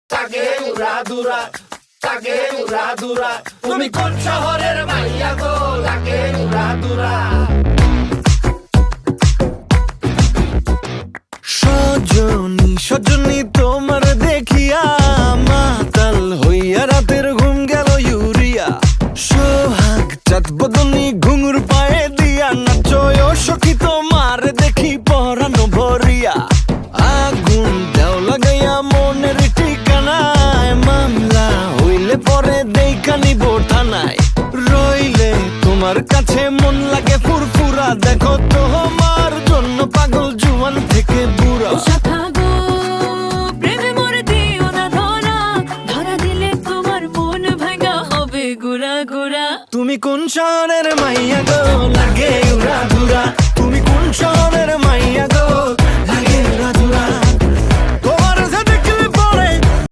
তাকে উড়াদুরা, তাকে উড়াদুরা। তুমি কোন শহরের মাইয়া গো, লাগে উড়াদুরা। সজনী সজনী তোমার দেখিয়া মাতাল হইয়া রাতের ঘুম গেল ইউরিয়া। সোহাগ চাঁদ বদনী ঘুঙুর পায়ে দিয়া নাচয় সখী তোমার দেখি পরানো ভরিয়া। আগুন দেও লাগাইয়া মনের ঠিকানায়, মামলা হইলে পরে দেখা নিব থানায়। রইলে তোমার কাছে মন লাগে ফুরফুরা, দেখো তোমার জন্য পাগল জুয়ান থেকে বুড়া। শাখা গো, প্রেমে মরে দিও না ধরা, ধরা দিলে তোমার মন ভাঙা হবে গুড়া গুড়া। তুমি কোন শহরের মাইয়া গো, লাগে উড়াধুরা। তুমি কোন শহরের মাইয়া গো,